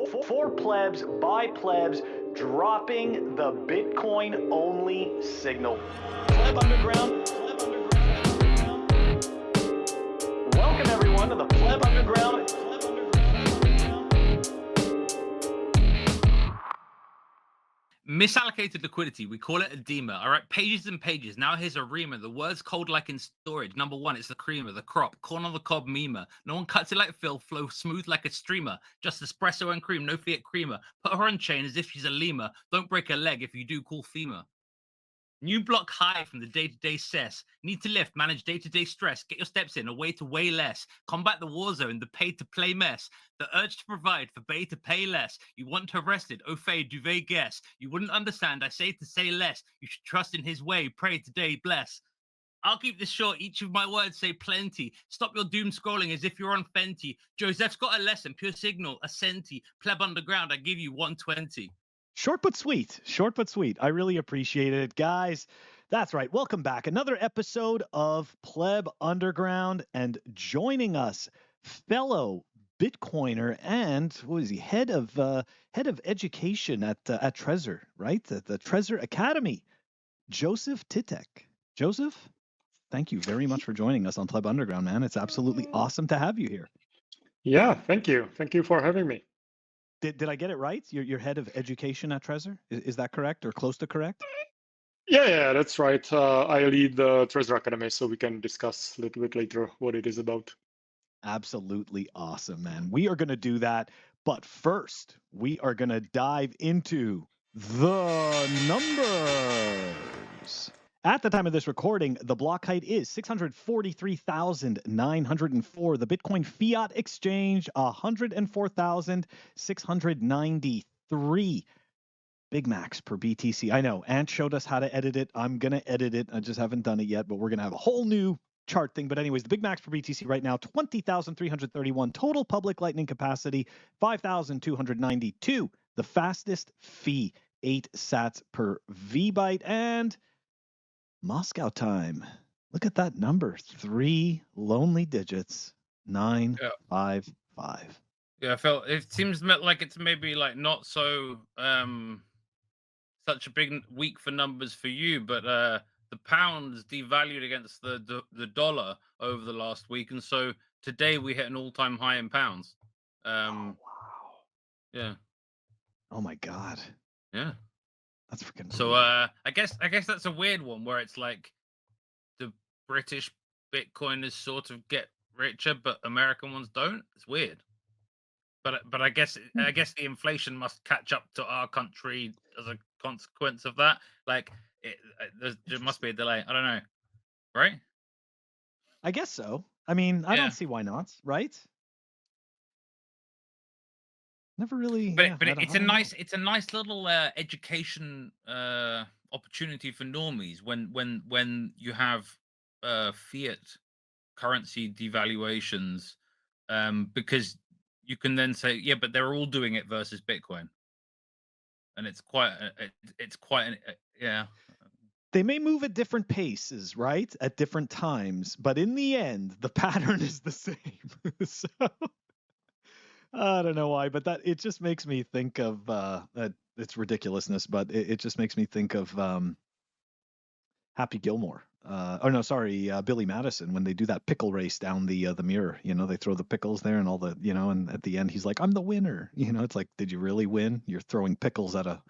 For plebs, by plebs, dropping the Bitcoin only signal. Pleb Underground. Welcome everyone to the Pleb Underground. Misallocated liquidity, we call it edema. I write pages and pages. Now here's a reamer. The word's cold like in storage. Number one, it's the creamer, the crop, corn on the cob memer. No one cuts it like Phil, flow smooth like a streamer. Just espresso and cream, no Fiat creamer. Put her on chain as if she's a lemur. Don't break a leg if you do, call FEMA. New block high from the day-to-day cess. Need to lift, manage day-to-day stress. Get your steps in, a way to weigh less. Combat the war zone, the pay-to-play mess. The urge to provide, for pay to pay less. You want to rest it, au fait, duvet guess. You wouldn't understand, I say to say less. You should trust in his way, pray today, bless. I'll keep this short, each of my words say plenty. Stop your doom scrolling as if you're on Fenty. Joseph's got a lesson, pure signal, a centi. Pleb Underground, I give you 120. Short but sweet. Short but sweet. I really appreciate it, guys. That's right. Welcome back. Another episode of Pleb Underground, and joining us, fellow Bitcoiner and what is he? Head of education at Trezor, right? The Trezor Academy, Joseph Tetek. Joseph, thank you very much for joining us on Pleb Underground, man. It's absolutely awesome to have you here. Yeah, thank you. Thank you for having me. Did I get it right? You're head of education at Trezor? Is that correct or close to correct? Yeah, that's right. I lead the Trezor Academy, so we can discuss a little bit later what it is about. Absolutely awesome, man. We are going to do that. But first, we are going to dive into the numbers. At the time of this recording, the block height is 643,904. The Bitcoin Fiat exchange, 104,693. Big Macs per BTC. I know, Ant showed us how to edit it. I'm going to edit it. I just haven't done it yet, but we're going to have a whole new chart thing. But anyways, the Big Macs per BTC right now, 20,331. Total public lightning capacity, 5,292. The fastest fee, 8 sats per VByte. And Moscow time. Look at that number. 3 lonely digits. 955. Yeah, I felt it seems like it's maybe like not so such a big week for numbers for you, but the pound's devalued against the dollar over the last week, and so today we hit an all-time high in pounds. Oh, wow. Yeah. Oh my God. Yeah. That's freaking so I guess that's a weird one where it's like the British Bitcoiners sort of get richer, but American ones don't. It's weird. But I guess the inflation must catch up to our country as a consequence of that. Like there must be a delay. I don't know, right? I guess so. I mean, I don't see why not, right? Never really. But it's a nice little education opportunity for normies when you have fiat currency devaluations, because you can then say, yeah, but they're all doing it versus Bitcoin, and it's quite yeah. They may move at different paces, right, at different times, but in the end, the pattern is the same. So I don't know why, but that it just makes me think of it's ridiculousness, but it just makes me think of Happy Gilmore. Billy Madison, when they do that pickle race down the mirror, they throw the pickles there and all the, and at the end he's like, I'm the winner. It's like, did you really win? You're throwing pickles at a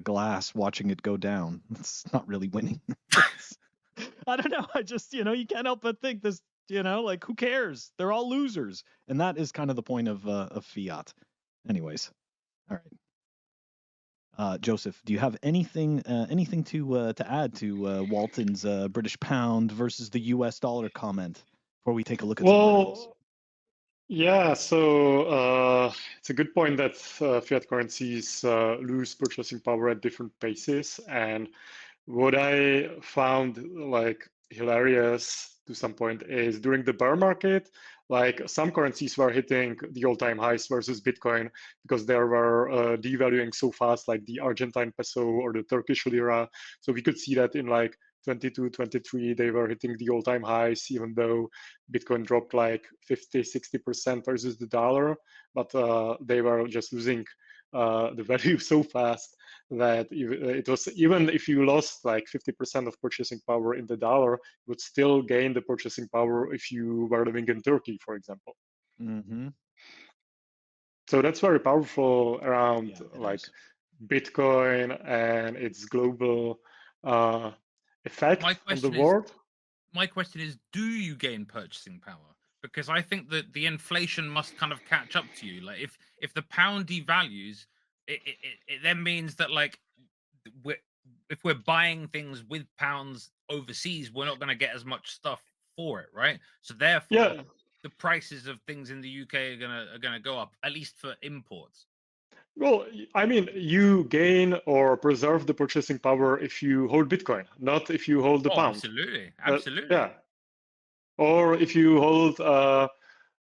glass, watching it go down. It's not really winning. I don't know. I just, you can't help but think this, like, who cares? They're all losers. And that is kind of the point of fiat. Anyways. All right. Joseph, do you have anything to add to Walton's British pound versus the US dollar comment before we take a look at the numbers? Yeah, so it's a good point that fiat currencies lose purchasing power at different paces. And what I found like hilarious to some point is during the bear market, like some currencies were hitting the all-time highs versus Bitcoin because they were devaluing so fast, like the Argentine peso or the Turkish lira. So we could see that in like 22, 23, they were hitting the all-time highs, even though Bitcoin dropped like 50, 60% versus the dollar. But they were just losing the value so fast that it was, even if you lost like 50% of purchasing power in the dollar, you would still gain the purchasing power if you were living in Turkey, for example. Mm-hmm. So that's very powerful around Yeah, like is. Bitcoin and its global effect on the world. My question is, do you gain purchasing power? Because I think that the inflation must kind of catch up to you. Like if the pound devalues, it then means that like if we're buying things with pounds overseas, we're not going to get as much stuff for it, right? So therefore, Yeah. the prices of things in the UK are gonna go up, at least for imports. Well, I mean, you gain or preserve the purchasing power if you hold Bitcoin, not if you hold the pound. Absolutely, absolutely. Yeah. Or if you hold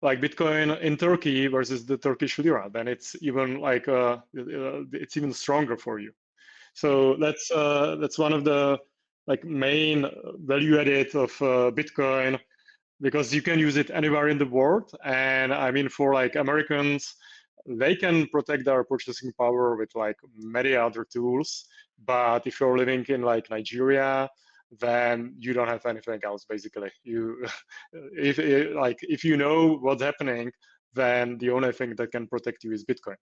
like Bitcoin in Turkey versus the Turkish lira, then it's even like it's even stronger for you. So that's one of the like main value added of Bitcoin, because you can use it anywhere in the world. And I mean, for like Americans, they can protect their purchasing power with like many other tools. But if you're living in like Nigeria, then you don't have anything else. Basically, you if you know what's happening, then the only thing that can protect you is Bitcoin.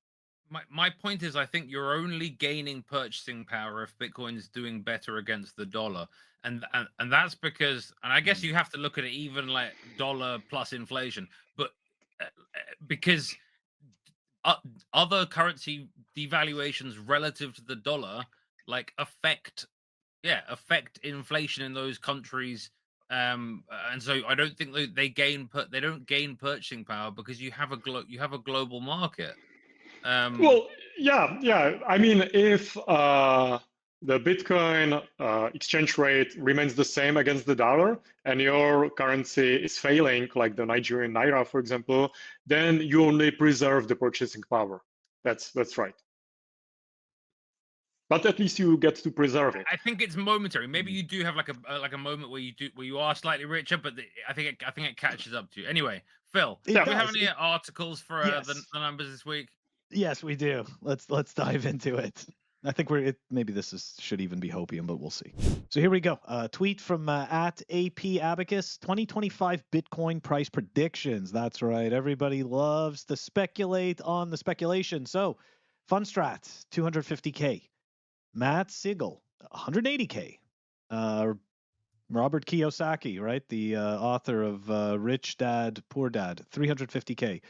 My point is, I think you're only gaining purchasing power if Bitcoin's doing better against the dollar, and that's because, and I guess you have to look at it even like dollar plus inflation, but because other currency devaluations relative to the dollar like affect inflation in those countries, and so I don't think they don't gain purchasing power because you have a global market. Well, yeah. I mean, if the Bitcoin exchange rate remains the same against the dollar and your currency is failing, like the Nigerian naira, for example, then you only preserve the purchasing power. That's right. But at least you get to preserve it. I think it's momentary. Maybe you do have like a moment where you are slightly richer, but I think it catches up to you. Anyway, Phil, do we have any articles for the numbers this week? Yes, we do. Let's dive into it. I think maybe this should even be Hopium, but we'll see. So here we go. Tweet from at AP Abacus, 2025 Bitcoin price predictions. That's right. Everybody loves to speculate on the speculation. So Funstrat, 250K. Matt Siegel, 180K. Robert Kiyosaki, right? The author of Rich Dad, Poor Dad, 350K.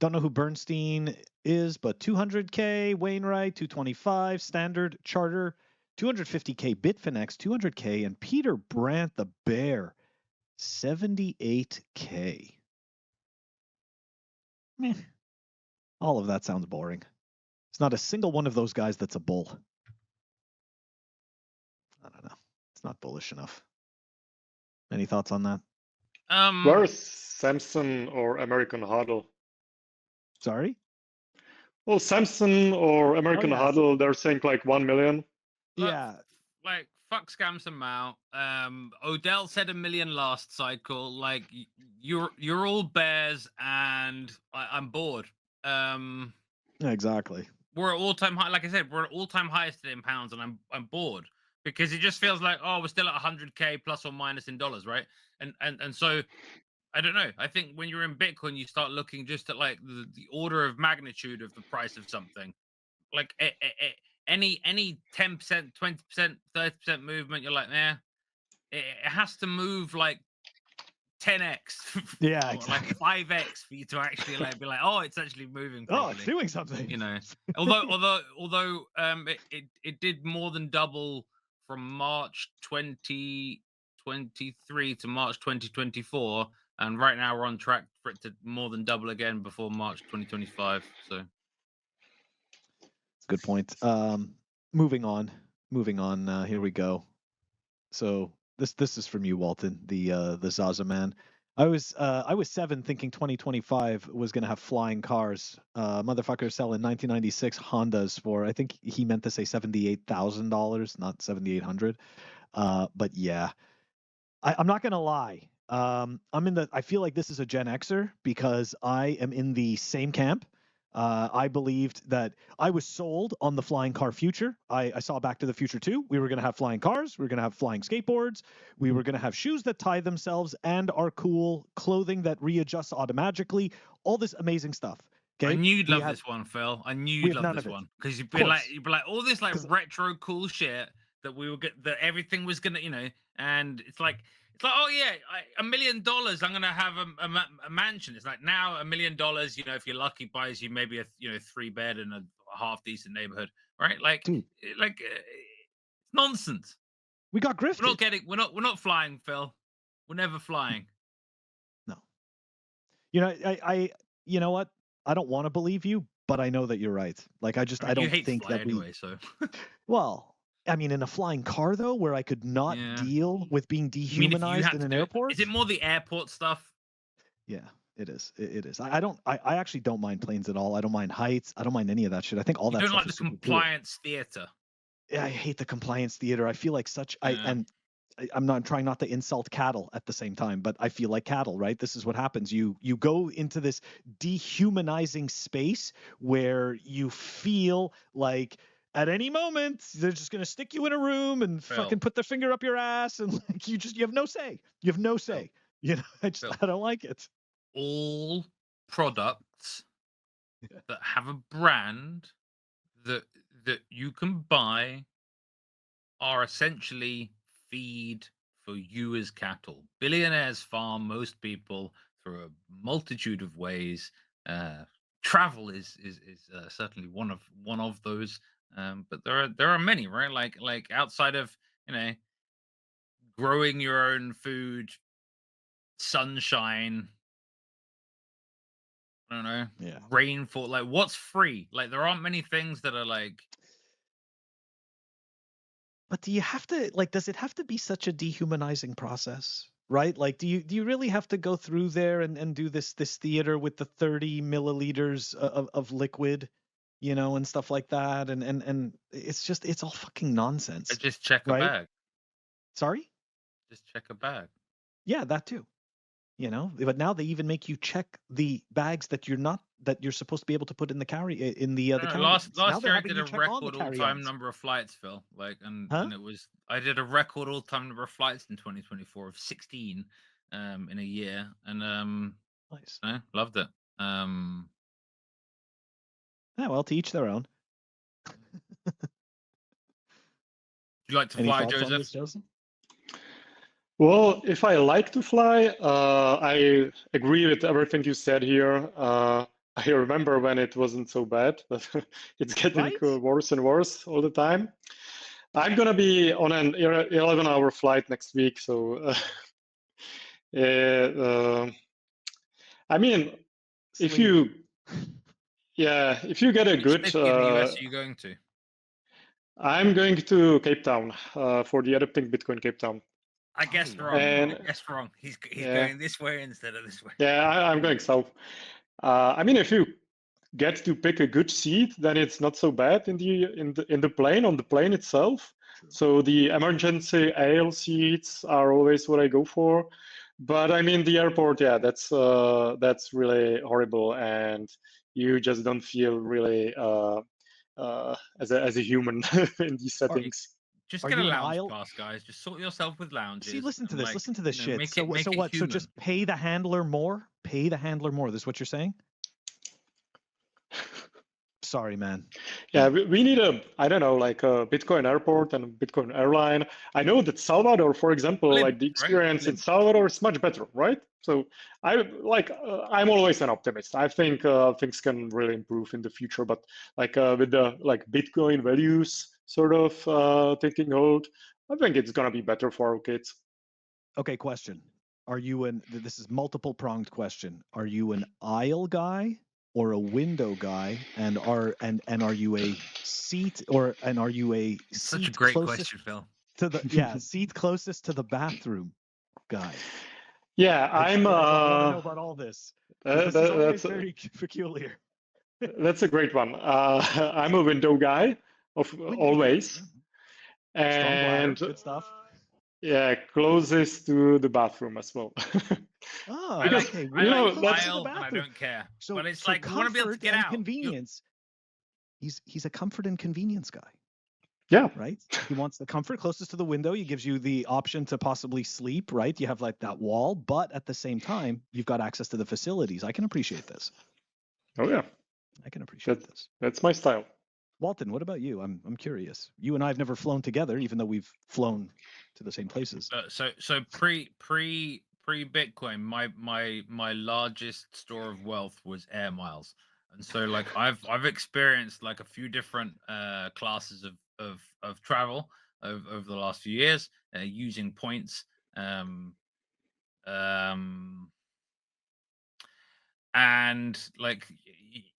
Don't know who Bernstein is, but 200K. Wainwright, 225. Standard Charter, 250K. Bitfinex, 200K. And Peter Brandt, the Bear, 78K. Meh. All of that sounds boring. It's not a single one of those guys that's a bull. I don't know. It's not bullish enough. Any thoughts on that? Where is Samson or American Hodl? Sorry? Well, Samson or American Hodl, they're saying like 1 million. Yeah. Like fuck scams them out. Odell said 1 million last cycle. Like you're all bears, and I'm bored. Exactly. We're at all-time high. Like I said, we're at all-time highest today in pounds, and I'm bored because it just feels like, oh, we're still at 100K plus or minus in dollars, right? And so I don't know. I think when you're in Bitcoin, you start looking just at like the order of magnitude of the price of something. Like any 10%, 20%, 30% movement, you're like, it has to move like 10x, yeah, or exactly. like 5x for you to actually like be like, oh, it's actually moving properly. Oh, it's doing something. You know, although it did more than double from March 2023 to March 2024, and right now we're on track for it to more than double again before March 2025. So, good point. Moving on. Here we go. So this is from you, Walton, the Zaza man. I was 7 thinking 2025 was gonna have flying cars. Motherfuckers selling 1996 Hondas for, I think he meant to say $78,000, not $7,800. But yeah, I'm not gonna lie. I feel like this is a Gen Xer because I am in the same camp. I believed that I was sold on the flying car future. I saw Back to the Future 2. We were going to have flying cars. We were going to have flying skateboards. We were going to have shoes that tie themselves and are cool, clothing that readjusts automatically, all this amazing stuff. Okay? I knew you'd love this one, Phil. I knew you'd love this one because you'd be like all this like retro cool shit that we will get, that everything was gonna, and it's like, oh yeah, $1 million, I'm gonna have a mansion. It's like now $1 million, if you're lucky, buys you maybe a 3-bed in a half decent neighborhood, right? Like, Dude. Nonsense. We got grifted. We're not flying, Phil. We're never flying. No. I you know what? I don't want to believe you, but I know that you're right. Like, I don't think that anyway, so. Well, I mean, in a flying car though, where I could not deal with being dehumanized in an airport. Is it more the airport stuff? Yeah, it is. It is. I actually don't mind planes at all. I don't mind heights. I don't mind any of that shit. I think all that stuff. You don't like the compliance theater. Yeah, I hate the compliance theater. I feel like I'm not trying not to insult cattle at the same time, but I feel like cattle, right? This is what happens. You go into this dehumanizing space where you feel like at any moment they're just going to stick you in a room and fucking put their finger up your ass, and like you have no say. You have no say. I don't like it. All products that have a brand that you can buy are essentially feed for you as cattle. Billionaires farm most people through a multitude of ways. Travel is certainly one of those. But there are many, right? Like outside of growing your own food, sunshine. I don't know. Yeah. Rainfall. Like, what's free? Like, there aren't many things that are like. But do you have to does it have to be such a dehumanizing process, right? Like, do you really have to go through there and do this theater with the 30 milliliters of liquid, and stuff like that, and it's all fucking nonsense. Just check a bag. Sorry? Just check a bag. Yeah, that too. But now they even make you check the bags that you're supposed to be able to put in the carry last year I did a record all-time number of flights, Phil. And it was, I did a record all-time number of flights in 2024 of 16 in a year, and nice. Loved it. Yeah, well, to each their own. Would you like to fly, Joseph? Well, if I like to fly, I agree with everything you said here. I remember when it wasn't so bad, but it's getting worse and worse all the time. I'm going to be on an 11-hour flight next week. So, I mean, if you get a good... Which US are you going to? I'm going to Cape Town for the Adapting Bitcoin Cape Town. I guessed wrong. He's going this way instead of this way. Yeah, I'm going south. I mean, if you get to pick a good seat, then it's not so bad in the plane, on the plane itself. So the emergency aisle seats are always what I go for. But I mean, the airport, yeah, that's really horrible, and you just don't feel really as a human in these settings. Just get a lounge pass, guys. Just sort yourself with lounges. See, listen to this. Listen to this shit. So what? So just pay the handler more? Pay the handler more. This is what you're saying? Sorry, man. Yeah, we need a Bitcoin airport and a Bitcoin airline. I know that Salvador, for example, like the experience in Salvador is much better, right? So I'm always an optimist. I think things can really improve in the future, but with the Bitcoin values sort of taking hold, I think it's gonna be better for our kids. Okay, question. This is multiple pronged question. Are you an aisle guy or a window guy? And are you a seat are you a such a great question, Phil? Seat closest to the bathroom guy? Yeah, I know about all this. That's very peculiar. That's a great one. I'm a window guy always. And good stuff. Yeah, closest to the bathroom as well. Oh, I like, okay. I you know, like that's- aisle, and I don't care. So, but it's so like, you want to be able to comfort get and out. convenience. He's a comfort and convenience guy, Yeah, right? He wants the comfort closest to the window. He gives you the option to possibly sleep, right? You have like that wall, but at the same time, you've got access to the facilities. I can appreciate this. oh yeah, I can appreciate That- this. that's my style. Walton, what about you? I'm curious. You and I have never flown together, even though we've flown to the same places. So pre Bitcoin, my largest store of wealth was air miles, and so like I've experienced like a few different classes of travel over the last few years using points. And like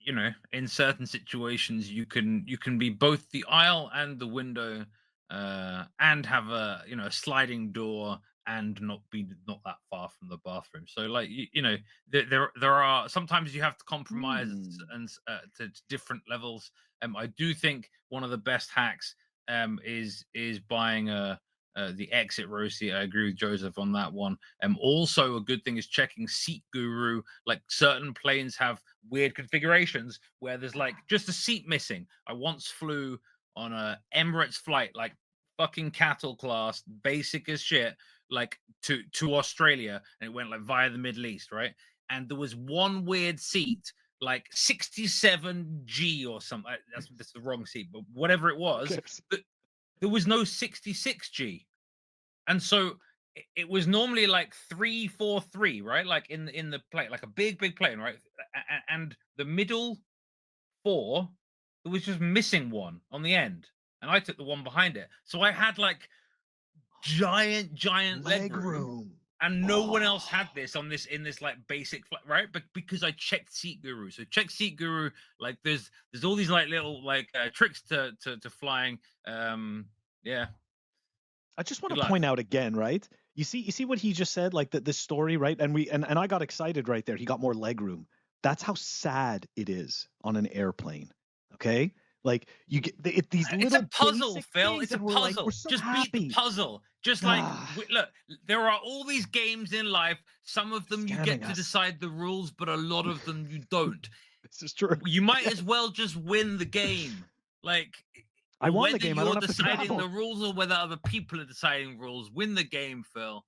you know, in certain situations you can be both the aisle and the window, and have a a sliding door and not that far from the bathroom. So like you know, there are sometimes you have to compromise and to different levels. I do think one of the best hacks is buying the exit row seat. I agree with Joseph on that one. Also, a good thing is checking Seat Guru. Like certain planes have weird configurations where there's like just a seat missing. I once flew on a Emirates flight, like fucking cattle class, basic as shit, like to Australia, and it went like via the Middle East, right? And there was one weird seat, like 67G or something. That's the wrong seat, but whatever it was. There was no 66G, and so it was normally like 343, right? Like in the plane, like a big plane, right? And the middle four, there was just missing one on the end, and I took the one behind it. So I had like giant leg room. And no one else had this in this like basic flight, right? But because I checked Seat Guru, so check Seat Guru. Like there's all these like little like tricks to flying. Yeah. I just want to point out again, right? You see what he just said, like this story, right? And I got excited right there. He got more leg room. That's how sad it is on an airplane. Okay. Like you get these little. It's a puzzle, Phil. It's a puzzle. Like, we're so just happy. beat the puzzle. Just like look, there are all these games in life. Some of them you get to decide the rules, but a lot of them you don't. This is true. You might as well just win the game. Like I won the game. Whether I you're don't have to deciding travel. the rules or whether other people are deciding rules, win the game, Phil.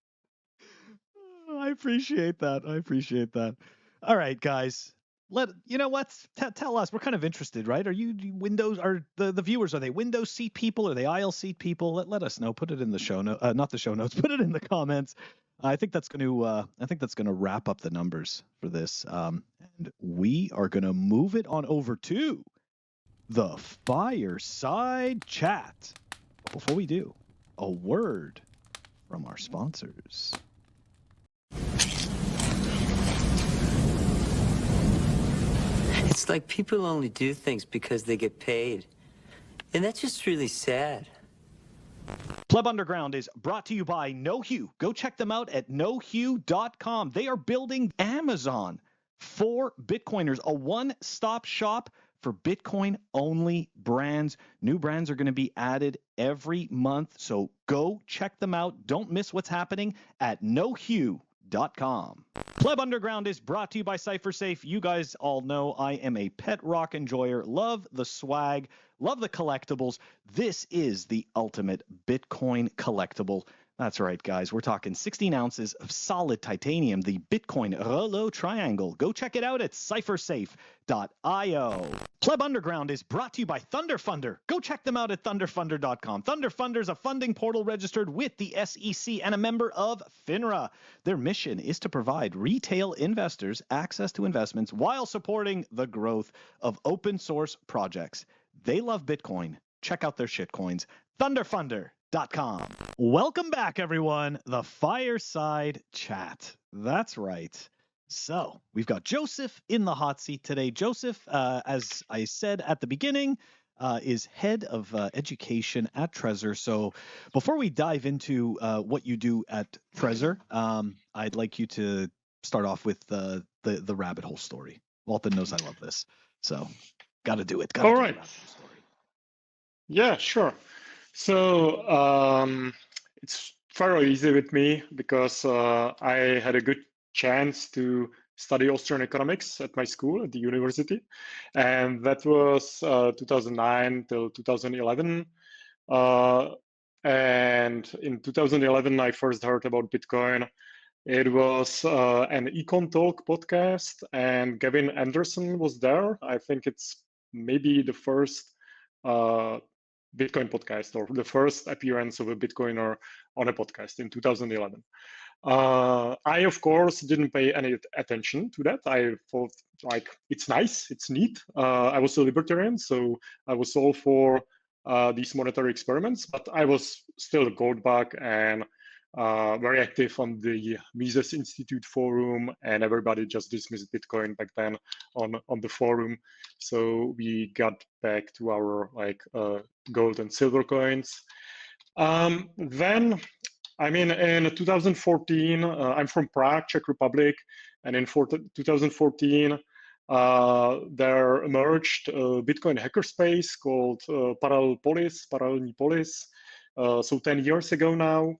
I appreciate that. All right, guys. You know what? Tell us. We're kind of interested, right? Are you Windows? Are the viewers? Are they Windows seat people? Are they aisle seat people? Let us know. Put it in the show note. Not the show notes. Put it in the comments. I think that's going to wrap up the numbers for this. And we are going to move it on over to the Fireside Chat. But before we do, a word from our sponsors. It's like people only do things because they get paid. And that's just really sad. PlebUnderground is brought to you by KnowHue. Go check them out at knowhue.com. They are building Amazon for Bitcoiners, a one-stop shop for Bitcoin-only brands. New brands are going to be added every month, so go check them out. Don't miss what's happening at knowhue.com. Pleb Underground is brought to you by CypherSafe. You guys all know I am a pet rock enjoyer. Love the swag, love the collectibles. This is the ultimate Bitcoin collectible. That's right, guys. We're talking 16 ounces of solid titanium, the Bitcoin Rolo Triangle. Go check it out at cyphersafe.io. Pleb Underground is brought to you by Thunderfunder. Go check them out at thunderfunder.com. Thunderfunder is a funding portal registered with the SEC and a member of FINRA. Their mission is to provide retail investors access to investments while supporting the growth of open source projects. They love Bitcoin. Check out their shitcoins. Thunderfunder.com. Welcome back, everyone. The Fireside Chat. That's right. So we've got Joseph in the hot seat today. Joseph, as I said at the beginning, is head of education at Trezor. So before we dive into what you do at Trezor, I'd like you to start off with the rabbit hole story. Walton knows I love this, so got to do it. All right. Yeah, sure. So it's fairly easy with me because I had a good chance to study Austrian economics at my school, at the university. And that was 2009 till 2011. And in 2011, I first heard about Bitcoin. It was an Econ Talk podcast, and Gavin Anderson was there. I think it's maybe the first Bitcoin podcast or the first appearance of a Bitcoiner on a podcast in 2011. I, of course, didn't pay any attention to that. I thought, like, it's nice, it's neat. I was a libertarian, so I was all for these monetary experiments, but I was still a gold bug and very active on the Mises Institute forum, and everybody just dismissed Bitcoin back then on the forum. So we got back to our gold and silver coins. Then, I mean, in 2014, I'm from Prague, Czech Republic, and in 2014, there emerged a Bitcoin hackerspace called Parallelní Polis. So 10 years ago now.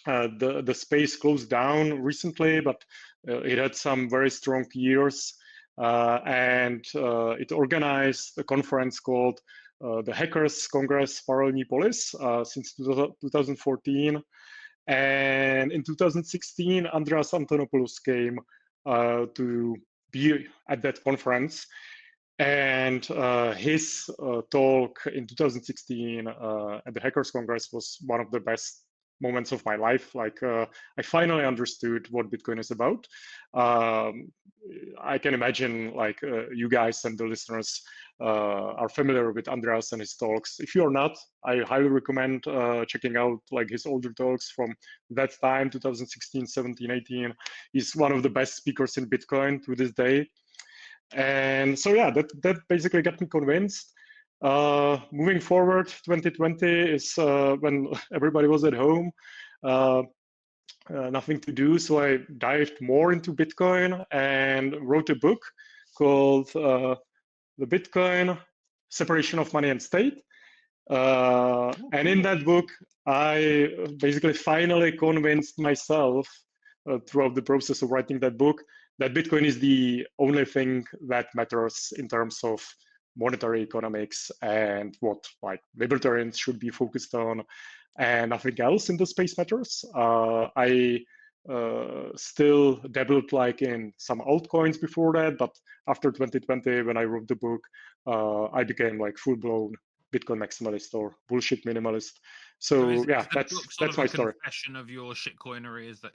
The space closed down recently, but it had some very strong years, and it organized a conference called the Hackers Congress Parallelní Polis since 2014. And in 2016, Andreas Antonopoulos came to be at that conference. And his talk in 2016 at the Hackers Congress was one of the best moments of my life. Like I finally understood what Bitcoin is about. I can imagine like you guys and the listeners are familiar with Andreas and his talks. If you're not, I highly recommend checking out like his older talks from that time, 2016, 17, 18. He's one of the best speakers in Bitcoin to this day. And so yeah, that basically got me convinced. Moving forward, 2020 is when everybody was at home, nothing to do. So I dived more into Bitcoin and wrote a book called The Bitcoin Separation of Money and State. And in that book, I basically finally convinced myself throughout the process of writing that book that Bitcoin is the only thing that matters in terms of monetary economics and what like libertarians should be focused on, and nothing else in the space matters. I still dabbled like in some altcoins before that, but after 2020, when I wrote the book, I became like full-blown Bitcoin maximalist or bullshit minimalist. So yeah, that's my story. Confession of your shitcoinery, is that?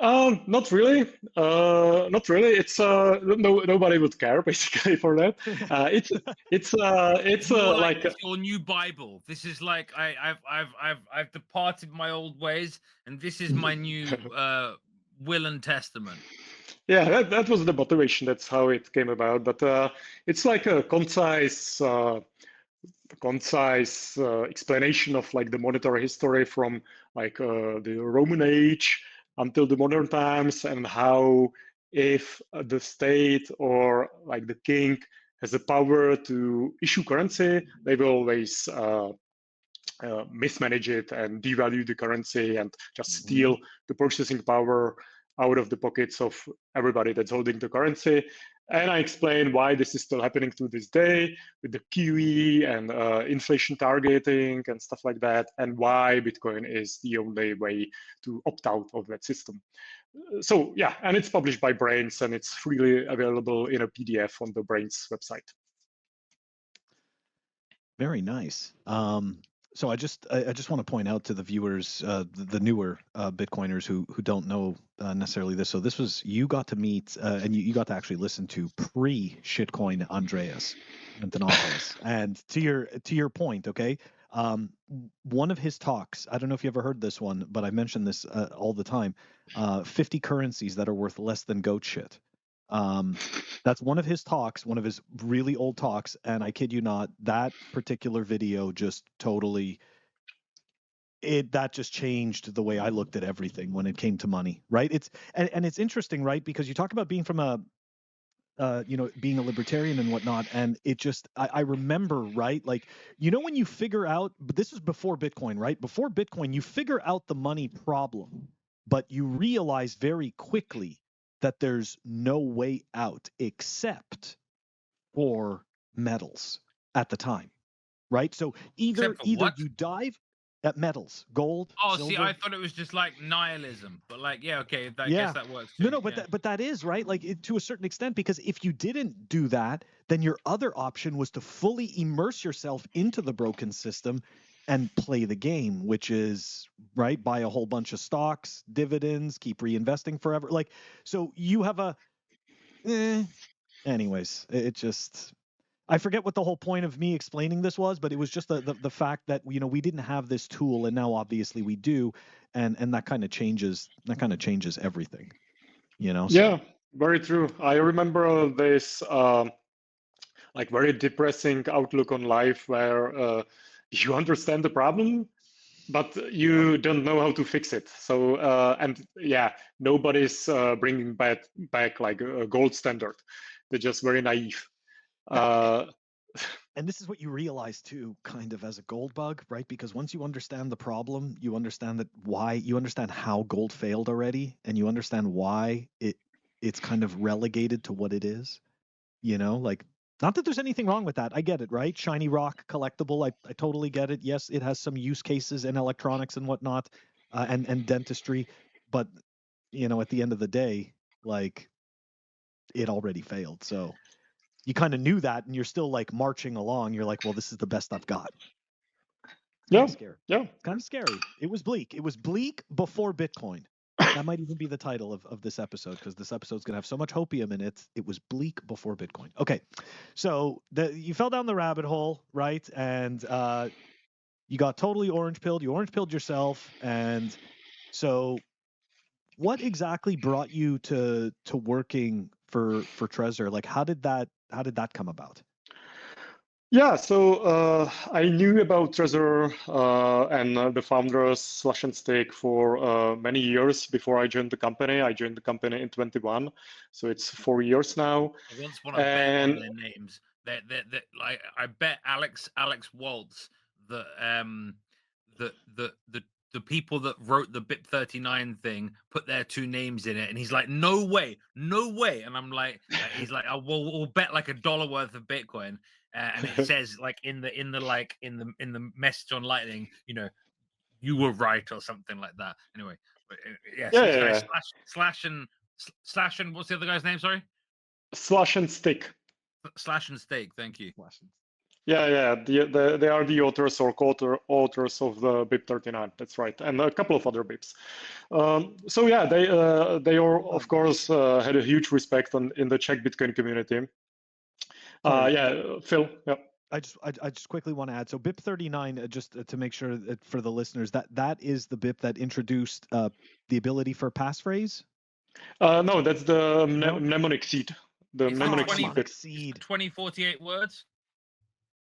Not really. Not really. It's nobody would care basically for that. It's like your new Bible. This is like I've departed my old ways, and this is my new will and testament. Yeah, that was the motivation. That's how it came about. But it's like a concise explanation of like the monetary history from like the Roman age until the modern times, and how if the state or like the king has the power to issue currency, they will always mismanage it and devalue the currency and just steal the purchasing power out of the pockets of everybody that's holding the currency. And I explain why this is still happening to this day with the QE and inflation targeting and stuff like that, and why Bitcoin is the only way to opt out of that system. So yeah, and it's published by Brains, and it's freely available in a PDF on the Brains website. Very nice. So I just want to point out to the viewers, the newer Bitcoiners who don't know necessarily this. So this was, you got to meet and you got to actually listen to pre-shitcoin Andreas Antonopoulos. And to your point, okay, one of his talks, I don't know if you ever heard this one, but I mention this all the time, 50 currencies that are worth less than goat shit. That's one of his talks, one of his really old talks, and I kid you not, that particular video just totally that just changed the way I looked at everything when it came to money, right? It's and it's interesting, right? Because you talk about being from being a libertarian and whatnot. And it just, I remember, right? Like, when you figure out, but this was before Bitcoin, right? Before Bitcoin, you figure out the money problem, but you realize very quickly that there's no way out except for metals at the time, right? So either what? you dive at metals, gold. Oh, silver. see, I thought it was just like nihilism, but like, yeah, okay, I Yeah. guess that works too. No, but that is right, like to a certain extent, because if you didn't do that, then your other option was to fully immerse yourself into the broken system and play the game, which is right, buy a whole bunch of stocks, dividends, keep reinvesting forever. Like, so you have anyways, it just, I forget what the whole point of me explaining this was, but it was just the fact that we didn't have this tool, and now obviously we do, and that kind of changes everything, So. Yeah, very true. I remember this like very depressing outlook on life where you understand the problem, but you don't know how to fix it. So and yeah, nobody's bringing back like a gold standard. They're just very naive. And this is what you realize too, kind of as a gold bug, right? Because once you understand the problem, you understand you understand how gold failed already, and you understand why it's kind of relegated to what it is. Like, not that there's anything wrong with that. I get it, right? Shiny rock collectible. I totally get it. Yes, it has some use cases in electronics and whatnot, and dentistry, but at the end of the day, like, it already failed. So you kind of knew that, and you're still like marching along. You're like, well, this is the best I've got. Yeah, scary. yeah. Kind of scary. It was bleak. It was bleak before Bitcoin. That might even be the title of this episode, because this episode's going to have so much hopium in it. It was bleak before Bitcoin. Okay, so you fell down the rabbit hole, right? And you got totally orange-pilled. You orange-pilled yourself. And so what exactly brought you to working for Trezor? Like, how did that come about? Yeah, so I knew about Trezor and the founders Slash and Stake for many years before I joined the company. I joined the company in 21, so it's 4 years now. I once want to bet on their names. That like, I bet Alex Waltz that the people that wrote the BIP 39 thing put their two names in it, and he's like, no way, and I'm like, he's like, oh, we'll bet like $1 worth of Bitcoin, and it says like in the message on Lightning, you were right or something like that. Anyway, Yeah. Slash and what's the other guy's name? Sorry. Slash and Stake. Slash and Stake. Thank you. Yeah. They are the authors or co-authors of the BIP 39. That's right, and a couple of other BIPs. So yeah, they are, of course, had a huge respect in the Czech Bitcoin community. Yeah, Phil. Yeah. I just quickly want to add. So BIP 39, just to make sure that for the listeners, that is the BIP that introduced the ability for passphrase. No, that's the mnemonic seed. The mnemonic seed. 2048 words.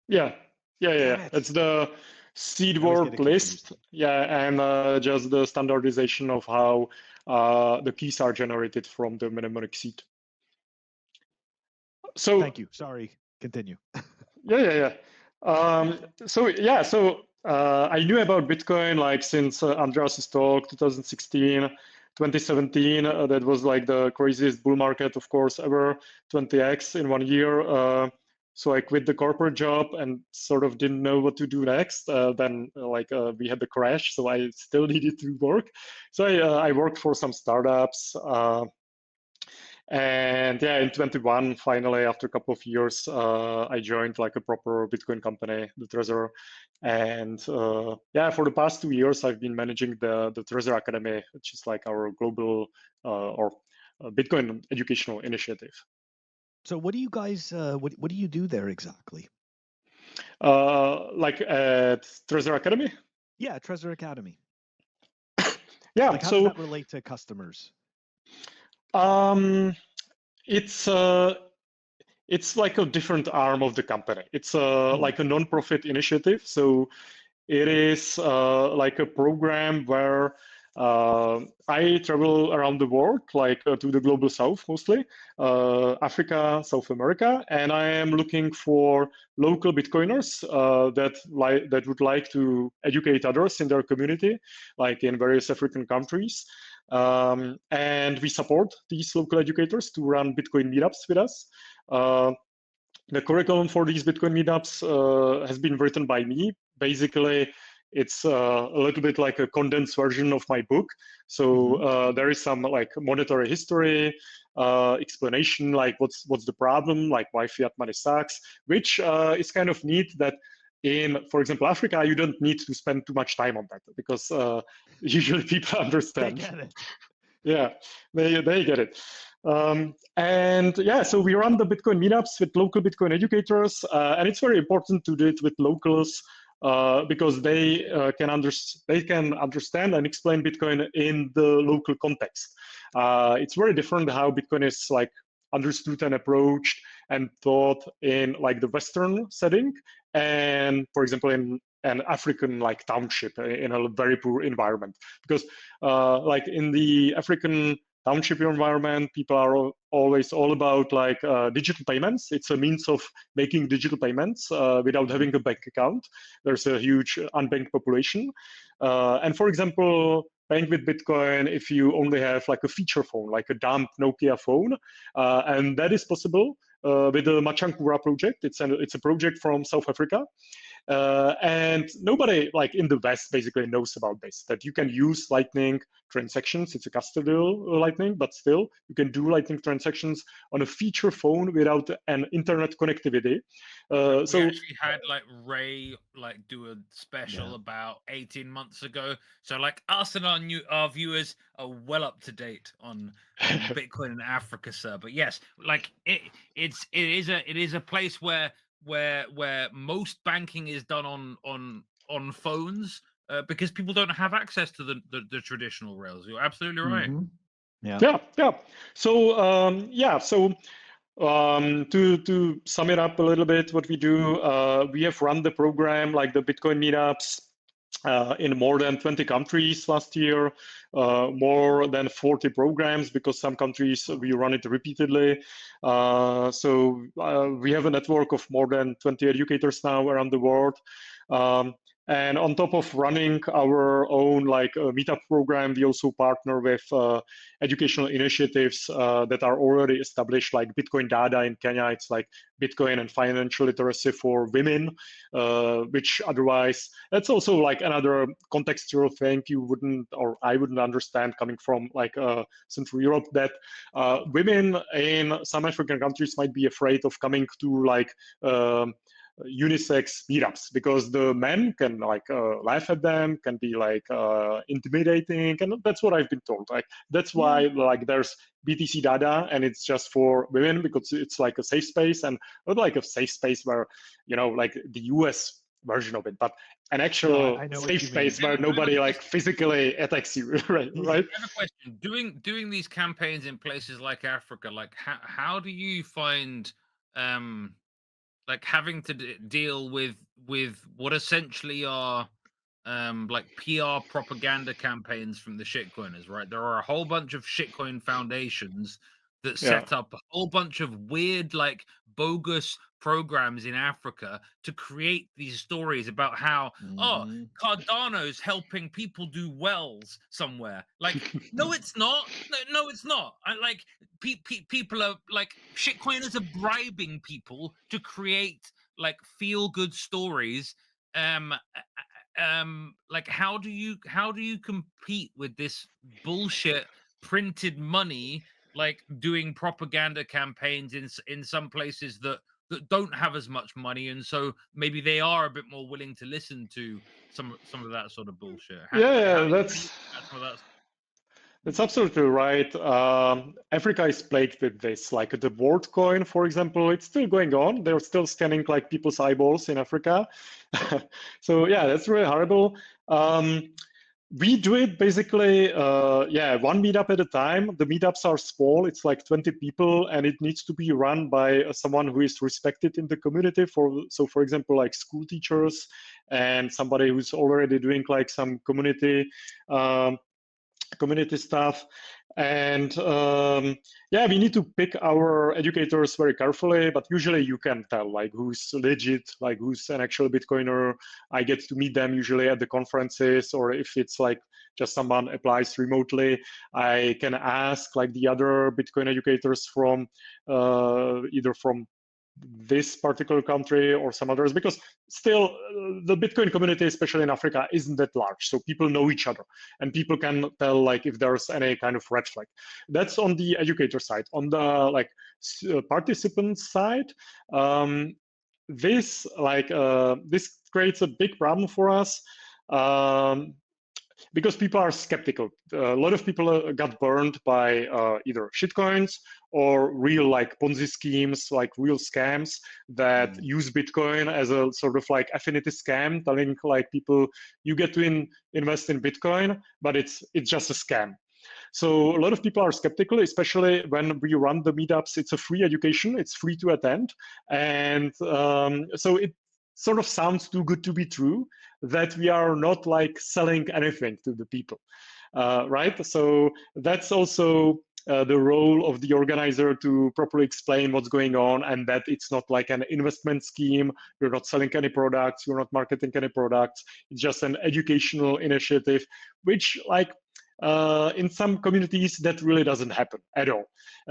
Yeah. It's the seed word list. Yeah, and just the standardization of how the keys are generated from the mnemonic seed. So thank you. Sorry. Continue. Yeah. So I knew about Bitcoin like since Andreas's talk, 2016, 2017. That was like the craziest bull market, of course, ever, 20x in 1 year. So I quit the corporate job and sort of didn't know what to do next. Then we had the crash, so I still needed to work. So I worked for some startups. And yeah, in 21, finally, after a couple of years, I joined like a proper Bitcoin company, the Trezor. And yeah, for the past 2 years, I've been managing the Trezor Academy, which is like our global or Bitcoin educational initiative. So what do you guys, what do you do there exactly? Like at Trezor Academy? Yeah, Trezor Academy. Yeah. Like, how does that relate to customers? It's like a different arm of the company. It's like a non-profit initiative. So it is like a program where I travel around the world, like to the global south mostly, Africa, South America, and I am looking for local Bitcoiners that would like to educate others in their community, like in various African countries. And we support these local educators to run Bitcoin meetups with us. The curriculum for these Bitcoin meetups has been written by me. Basically, it's a little bit like a condensed version of my book. So there is some like monetary history, explanation, like what's the problem, like why fiat money sucks, which is kind of neat that in, for example, Africa, you don't need to spend too much time on that because usually people understand. They get it. Yeah, they get it. And yeah, so we run the Bitcoin meetups with local Bitcoin educators, and it's very important to do it with locals because they can understand and explain Bitcoin in the local context. It's very different how Bitcoin is like understood and approached and taught in like the Western setting, and for example in an African like township in a very poor environment. Because like in the African township environment, people are always all about like digital payments. It's a means of making digital payments without having a bank account. There's a huge unbanked population. And for example, paying with Bitcoin, if you only have like a feature phone, like a dumb Nokia phone, and that is possible with the Machankura project. It's a project from South Africa. And nobody like in the West basically knows about this, that you can use Lightning transactions. It's a custodial Lightning, but still you can do Lightning transactions on a feature phone without an internet connectivity. We So actually had like Ray like do a special about 18 months ago. So like us and our viewers are well up to date on Bitcoin in Africa, sir. But yes, like it is a place where most banking is done on phones because people don't have access to the traditional rails. You're absolutely right. Yeah. So to sum it up a little bit, what we do, we have run the program like the Bitcoin meetups in more than 20 countries last year, more than 40 programs because some countries we run it repeatedly. So we have a network of more than 20 educators now around the world. And on top of running our own like meetup program, we also partner with educational initiatives that are already established, like Bitcoin Dada in Kenya. It's like Bitcoin and financial literacy for women, which otherwise, that's also like another contextual thing you wouldn't, or I wouldn't understand coming from like Central Europe, that women in some African countries might be afraid of coming to like unisex meetups because the men can like laugh at them, can be like intimidating, and that's what I've been told. Like that's why like there's BTC Dada and it's just for women because it's like a safe space, and not like a safe space where like the US version of it, but an actual safe space where nobody like physically attacks you, right? I have a question. Doing these campaigns in places like Africa, like how do you find like having to deal with what essentially are like PR propaganda campaigns from the shitcoiners, right? There are a whole bunch of shitcoin foundations that set up a whole bunch of weird, like bogus programs in Africa to create these stories about how Cardano's helping people do wells somewhere. Like, no, it's not. No, it's not. Like people are like shitcoiners are bribing people to create like feel good stories. Like how do you compete with this bullshit printed money, like doing propaganda campaigns in some places that don't have as much money, and so maybe they are a bit more willing to listen to some of that sort of bullshit. That's absolutely right. Africa is plagued with this. Like the World coin, for example, it's still going on. They're still scanning like people's eyeballs in Africa. So yeah, that's really horrible. We do it basically, one meetup at a time. The meetups are small. It's like 20 people, and it needs to be run by someone who is respected in the community. So for example, like school teachers and somebody who's already doing like some community community stuff. And yeah, we need to pick our educators very carefully, but usually you can tell like who's legit, like who's an actual Bitcoiner. I get to meet them usually at the conferences, or if it's like just someone applies remotely, I can ask like the other Bitcoin educators from either from this particular country or some others, because still the Bitcoin community, especially in Africa, isn't that large. So people know each other and people can tell like if there's any kind of red flag. That's on the educator side. On the like participant side, this creates a big problem for us. Because people are skeptical. A lot of people got burned by either shitcoins or real like Ponzi schemes, like real scams that use Bitcoin as a sort of like affinity scam, telling like people you get to invest in Bitcoin, but it's just a scam. So a lot of people are skeptical, especially when we run the meetups. It's a free education, it's free to attend. And so it sort of sounds too good to be true that we are not like selling anything to the people, right? So that's also the role of the organizer to properly explain what's going on, and that it's not like an investment scheme. You're not selling any products, you're not marketing any products. It's just an educational initiative, which like in some communities that really doesn't happen at all.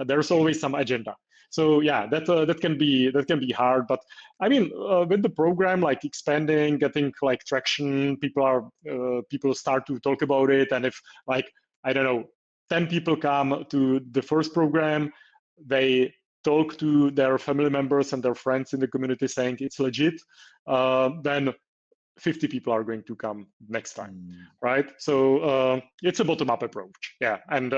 There's always some agenda. So yeah, that can be hard. But I mean, with the program like expanding, getting like traction, people start to talk about it, and if like I don't know, 10 people come to the first program, they talk to their family members and their friends in the community saying it's legit, then 50 people are going to come next time, right? So it's a bottom-up approach, yeah. And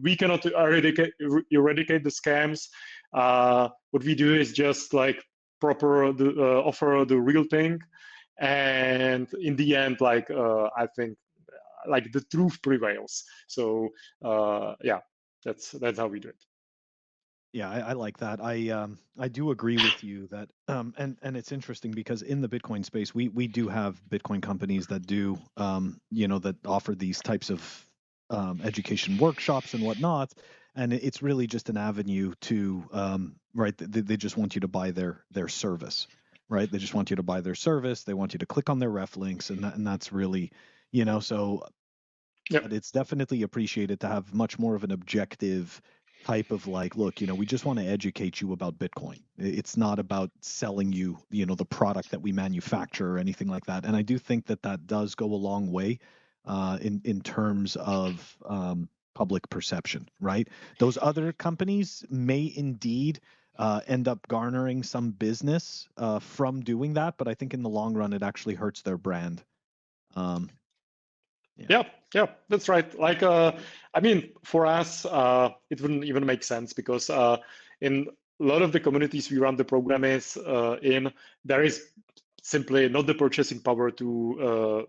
we cannot eradicate the scams. What we do is just like offer the real thing, and in the end, like I think, like the truth prevails. So yeah, that's how we do it. Yeah, I like that. I do agree with you that and it's interesting because in the Bitcoin space we do have Bitcoin companies that do that offer these types of education workshops and whatnot, and it's really just an avenue to right. They just want you to buy their service, right? They just want you to buy their service. They want you to click on their ref links, and that's really so. Yep. But it's definitely appreciated to have much more of an objective type of like, look, we just want to educate you about Bitcoin. It's not about selling you, the product that we manufacture or anything like that. And I do think that does go a long way in terms of public perception, right? Those other companies may indeed end up garnering some business from doing that, but I think in the long run, it actually hurts their brand. Yeah, that's right. Like, I mean, for us, it wouldn't even make sense because in a lot of the communities we run the program there is simply not the purchasing power to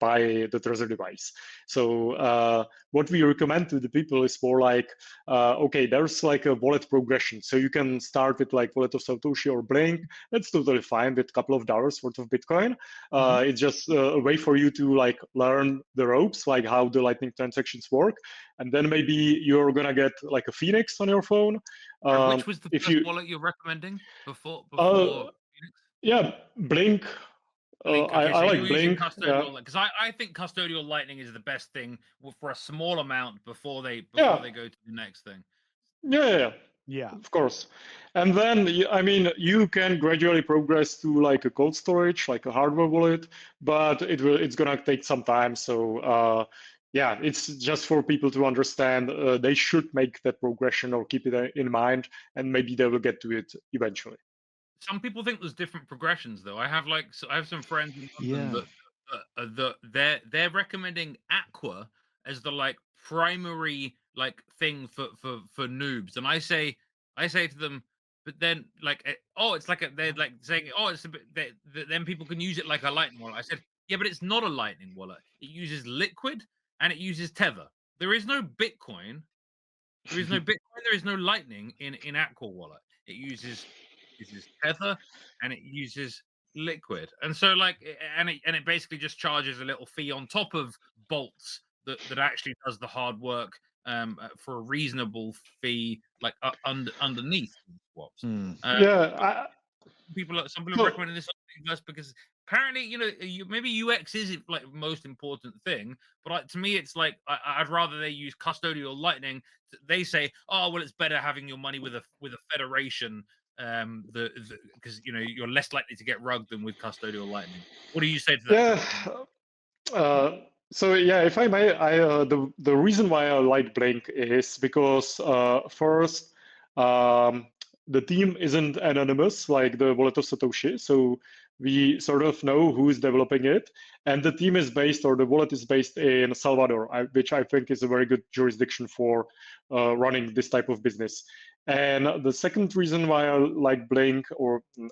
buy the Trezor device. So what we recommend to the people is more like, okay, there's like a wallet progression. So you can start with like wallet of Satoshi or Blink. That's totally fine with a couple of dollars worth of Bitcoin. It's just a way for you to like learn the ropes, like how the Lightning transactions work. And then maybe you're gonna get like a Phoenix on your phone. Which was the first wallet you're recommending before Phoenix? Yeah, Blink. Blink. Okay, I so like you're Blink. using custodial, because I think custodial Lightning is the best thing for a small amount before they go to the next thing. Yeah, of course. And then I mean, you can gradually progress to like a cold storage, like a hardware wallet, but it's gonna take some time. So yeah, it's just for people to understand. They should make that progression or keep it in mind, and maybe they will get to it eventually. Some people think there's different progressions, though. I have some friends in London that they're recommending Aqua as the like primary like thing for noobs, and I say to them, but then like it's like they're like saying it's a bit then people can use it like a Lightning wallet. I said, yeah, but it's not a Lightning wallet. It uses Liquid and it uses Tether. There is no Bitcoin. There is no Bitcoin. There is no Lightning in Aqua wallet. It uses Tether and it uses Liquid, and so like and it basically just charges a little fee on top of Bolt's that actually does the hard work for a reasonable fee, like underneath swaps. Yeah. Some people So recommend this just because apparently, maybe UX is like most important thing, but like to me, it's like I'd rather they use custodial Lightning. They say, oh well, it's better having your money with a federation, because you're less likely to get rugged than with custodial Lightning. What do you say to that? Yeah. So yeah, if I may, the reason why I like Blink is because first, the team isn't anonymous like the wallet of Satoshi, so we sort of know who is developing it, and the team is based, or the wallet is based in Salvador, which I think is a very good jurisdiction for running this type of business. And the second reason why I like Blink,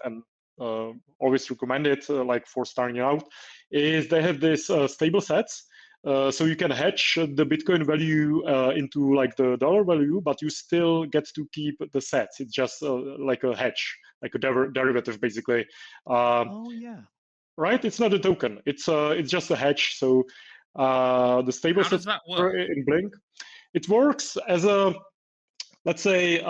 and always recommend it, like for starting out, is they have this stable sets. So you can hedge the Bitcoin value into like the dollar value, but you still get to keep the sets. It's just like a hedge, like a derivative, basically. Oh yeah. Right? It's not a token. It's just a hedge. So the stable How does sets that work? in Blink, it works as a, let's say,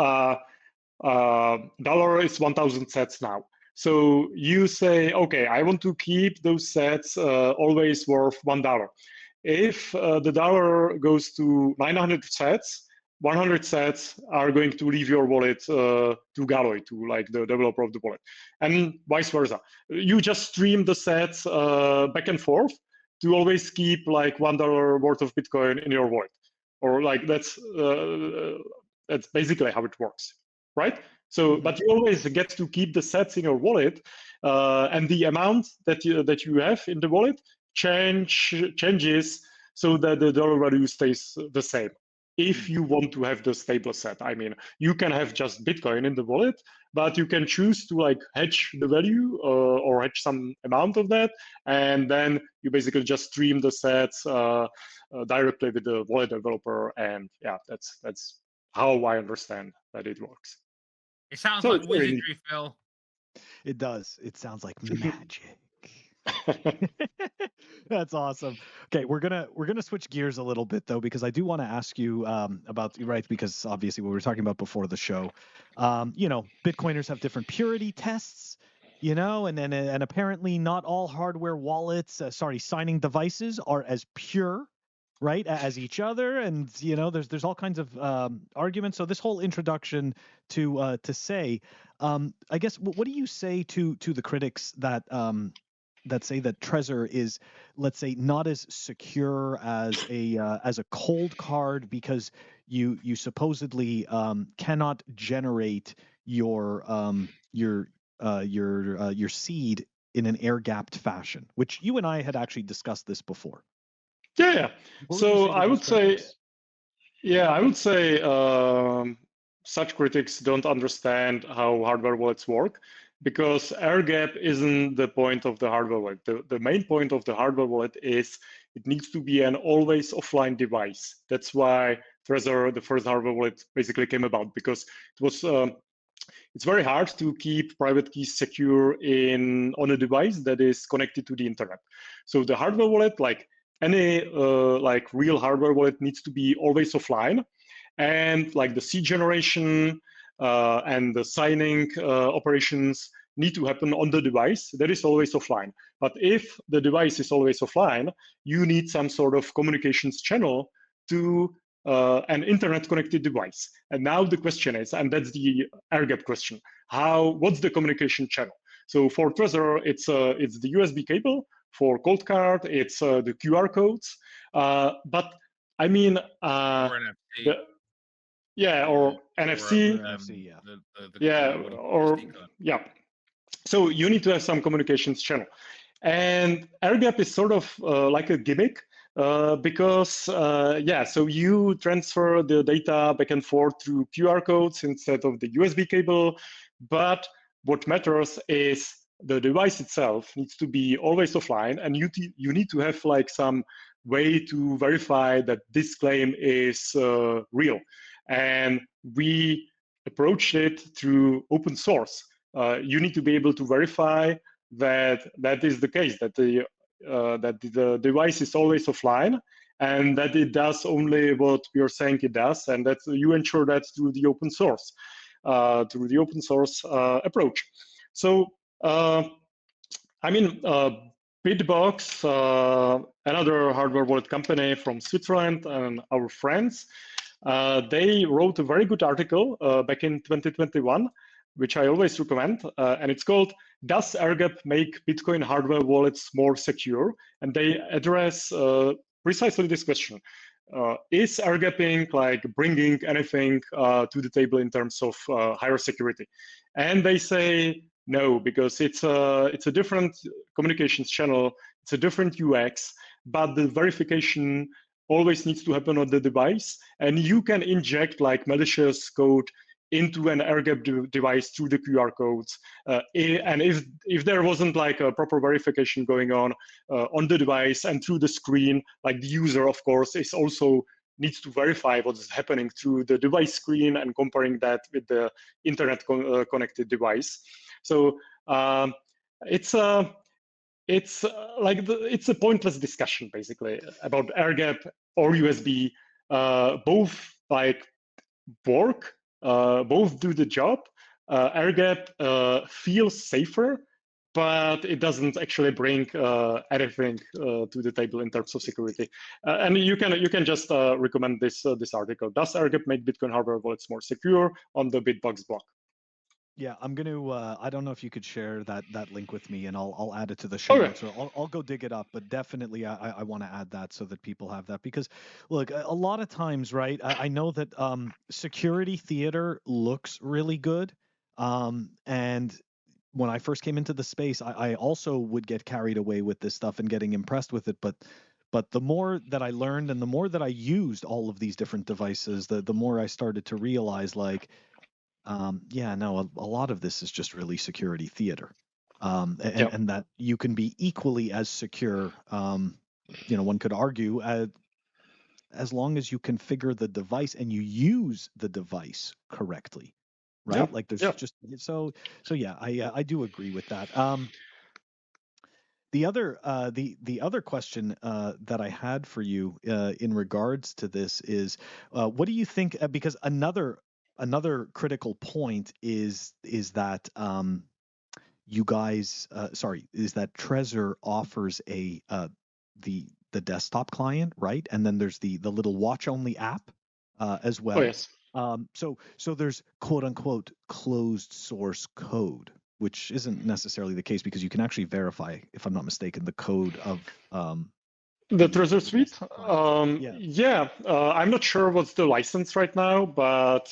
dollar is 1,000 sets now. So you say, okay, I want to keep those sets always worth $1. If the dollar goes to 900 sets, 100 sets are going to leave your wallet to Galoy, to like the developer of the wallet, and vice versa. You just stream the sets back and forth to always keep like $1 worth of Bitcoin in your wallet, or like that's basically how it works, right? So, but you always get to keep the sets in your wallet, and the amount that you have in the wallet changes so that the dollar value stays the same. If you want to have the stable set, I mean, you can have just Bitcoin in the wallet, but you can choose to like hedge the value or hedge some amount of that, and then you basically just stream the sets directly with the wallet developer, and yeah, that's how I understand that it works. It sounds So like it's very neat. wizardry, Phil. It does. It sounds like magic. That's awesome. Okay, we're gonna switch gears a little bit though, because I do want to ask you about, right, because obviously what we were talking about before the show, Bitcoiners have different purity tests, and apparently not all hardware wallets, signing devices are as pure, right, as each other, and there's all kinds of arguments. So this whole introduction to say, I guess, what do you say to the critics that say that Trezor is, let's say, not as secure as a cold card because you supposedly cannot generate your seed in an air-gapped fashion, which you and I had actually discussed this before. Yeah. So I would say, such critics don't understand how hardware wallets work, because airgap isn't the point of the hardware wallet. The main point of the hardware wallet is it needs to be an always offline device. That's why Trezor, the first hardware wallet, basically came about, because it was it's very hard to keep private keys secure on a device that is connected to the internet. So the hardware wallet, like any like real hardware wallet, needs to be always offline, and like the seed generation and the signing operations need to happen on the device that is always offline. But if the device is always offline, you need some sort of communications channel to an internet connected device. And now the question is, and that's the airgap question, what's the communication channel? So for Trezor, it's the USB cable. For Cold Card, it's the QR codes. But I mean, Or NFC. Or NFC. NFC, yeah. So you need to have some communications channel. And airgap is sort of like a gimmick, because so you transfer the data back and forth through QR codes instead of the USB cable. But what matters is the device itself needs to be always offline, and you need to have like some way to verify that this claim is real. And we approached it through open source. You need to be able to verify that is the case, that the device is always offline, and that it does only what we are saying it does, and that you ensure that through the open source, approach. So, I mean, Bitbox, another hardware wallet company from Switzerland, and our friends, they wrote a very good article back in 2021, which I always recommend, and it's called "Does airgap make Bitcoin hardware wallets more secure?" And they address precisely this question. Is airgapping like bringing anything to the table in terms of higher security? And they say no, because it's a different communications channel, it's a different UX, but the verification always needs to happen on the device, and you can inject like malicious code into an airgap device through the QR codes. And if there wasn't like a proper verification going on the device and through the screen, like the user, of course, is also needs to verify what is happening through the device screen and comparing that with the internet connected device. So it's a pointless discussion basically about airgap or USB. Both like work, both do the job. Airgap feels safer, but it doesn't actually bring anything to the table in terms of security. And you can just recommend this article. Does airgap make Bitcoin hardware wallets more secure on the Bitbox blog? Yeah, I'm gonna. I don't know if you could share that link with me, and I'll add it to the show notes, or I'll go dig it up. But definitely, I want to add that so that people have that, because look, a lot of times, right? I know that security theater looks really good, and when I first came into the space, I also would get carried away with this stuff and getting impressed with it, but the more that I learned and the more that I used all of these different devices, the more I started to realize, like, yeah, no, a lot of this is just really security theater, and that you can be equally as secure. One could argue, as long as you configure the device and you use the device correctly, right? Yeah. Like there's just so yeah, I do agree with that. The other question that I had for you in regards to this is, what do you think? Because another critical point is that you guys, is that Trezor offers the desktop client, right? And then there's the little watch only app as well. Oh, yes. So there's quote unquote closed source code, which isn't necessarily the case, because you can actually verify, if I'm not mistaken, the code of the Trezor suite. Yeah. I'm not sure what's the license right now, but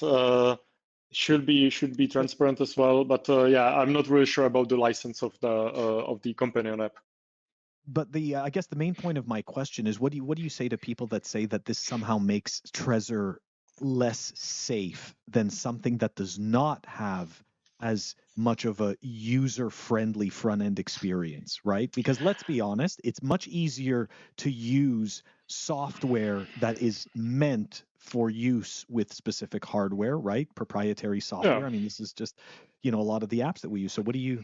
should be transparent as well. But yeah, I'm not really sure about the license of the companion app. But I guess the main point of my question is, what do you say to people that say that this somehow makes Trezor less safe than something that does not have as much of a user-friendly front-end experience, right? Because let's be honest, it's much easier to use software that is meant for use with specific hardware, right? Proprietary software. Yeah. I mean, this is just, a lot of the apps that we use. So what do you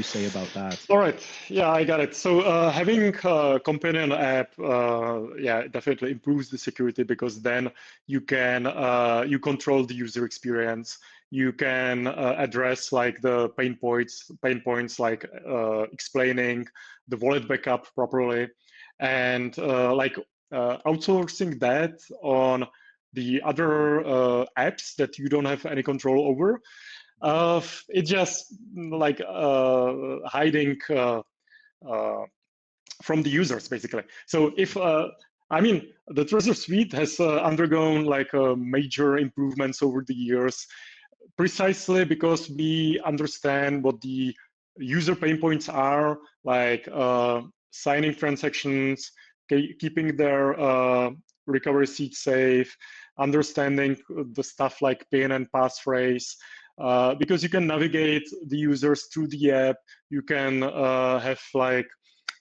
say about that? All right. Yeah, I got it. So having a companion app, definitely improves the security, because then you can you control the user experience. You can address like the pain points like explaining the wallet backup properly, and outsourcing that on the other apps that you don't have any control over. It's just like hiding from the users, basically. So if I mean, the Trezor suite has undergone like major improvements over the years, precisely because we understand what the user pain points are, like signing transactions, keeping their recovery seed safe, understanding the stuff like PIN and passphrase, because you can navigate the users through the app. You can have like,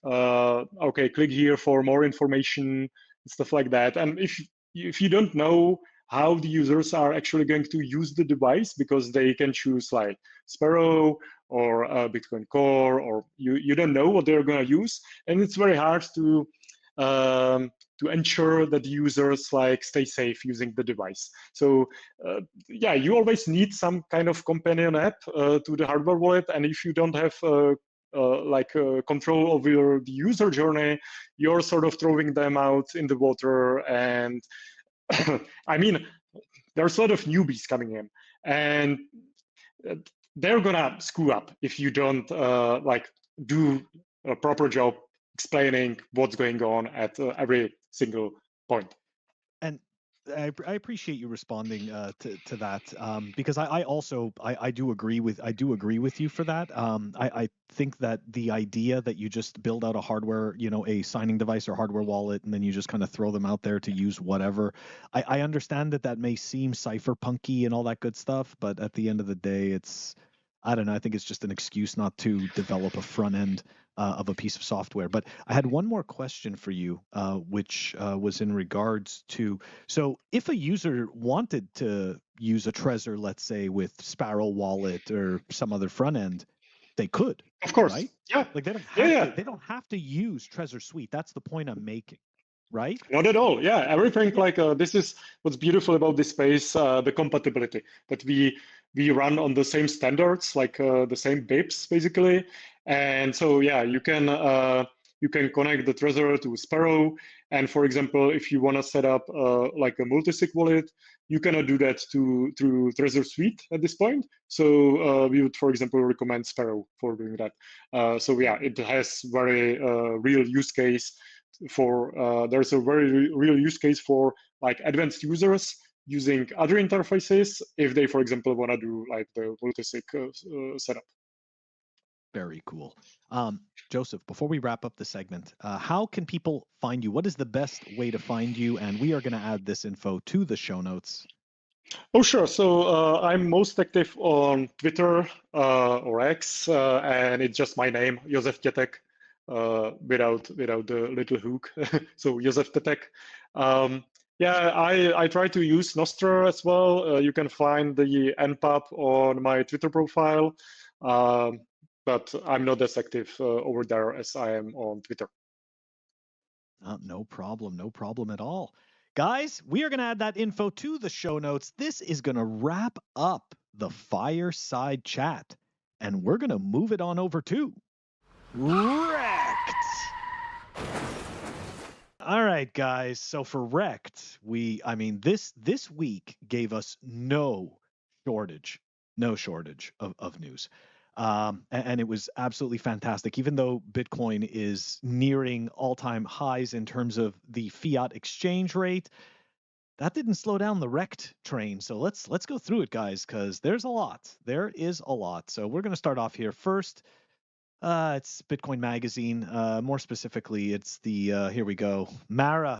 okay, click here for more information, stuff like that. And if you don't know how the users are actually going to use the device, because they can choose like Sparrow or Bitcoin Core, or you don't know what they're going to use, and it's very hard to ensure that the users like stay safe using the device. So yeah, you always need some kind of companion app to the hardware wallet, and if you don't have control over the user journey, you're sort of throwing them out in the water. And I mean, there's a lot of newbies coming in, and they're gonna screw up if you don't do a proper job explaining what's going on at every single point. And I appreciate you responding to that, because I also do agree with you for that. I think that the idea that you just build out a hardware, a signing device or hardware wallet, and then you just kind of throw them out there to use whatever. I understand that may seem cypherpunky and all that good stuff, but at the end of the day, I don't know. I think it's just an excuse not to develop a front end of a piece of software. But I had one more question for you, which was in regards to, so if a user wanted to use a Trezor, let's say with Sparrow Wallet or some other front end, they could. Of course, right? yeah. Like they don't have to use Trezor Suite. That's the point I'm making. Right? Not at all. Yeah, everything this is what's beautiful about this space, the compatibility that we run on the same standards, the same BIPs basically. And so yeah, you can connect the Trezor to Sparrow. And for example, if you want to set up a multi-sig wallet, you cannot do that through Trezor Suite at this point. So we would, for example, recommend Sparrow for doing that. So yeah, it has very real use case for there's a very real use case for advanced users using other interfaces if they, for example, want to do the multi-sig setup. Very cool. Joseph, before we wrap up the segment, how can people find you? What is the best way to find you? And we are going to add this info to the show notes. Oh, sure. So I'm most active on Twitter or X, and it's just my name, Joseph Tetek. Without the little hook. So Joseph Tetek. Yeah, I try to use Nostr as well. You can find the npub on my Twitter profile, but I'm not as active over there as I am on Twitter. No problem at all. Guys, we are going to add that info to the show notes. This is going to wrap up the Fireside chat, and we're going to move it on over to REKT. All right, guys. So for REKT, this week gave us no shortage of news. And it was absolutely fantastic. Even though Bitcoin is nearing all-time highs in terms of the fiat exchange rate, that didn't slow down the REKT train. So let's go through it, guys, because there's a lot. There is a lot. So we're going to start off here first. It's Bitcoin Magazine. More specifically, it's the here we go, Mara